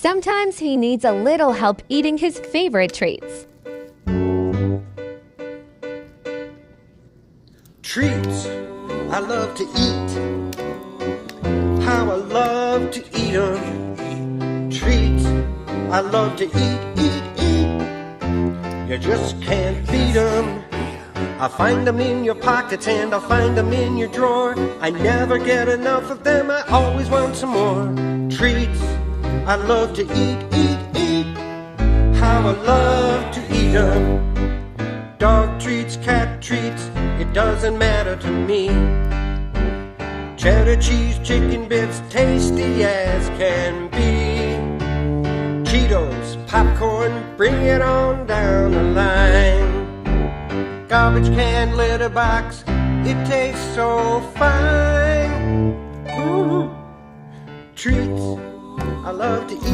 Sometimes he needs a little help eating his favorite treats. Treats I love to eat. How I love to eat 'em. Treats I love to eat. You just can't beat 'em. I find 'em in your pockets and I find 'em in your drawer. I never get enough of them, I always want some more. Treats I love to eat. How I love to eat 'em. Dog treats, cat treats, it doesn't matter to me. Cheddar cheese, chicken bits, tasty as can be. Cheetos, popcorn, bring it on down the line. Garbage can, litter box, it tastes so fine. Treats I love to eat.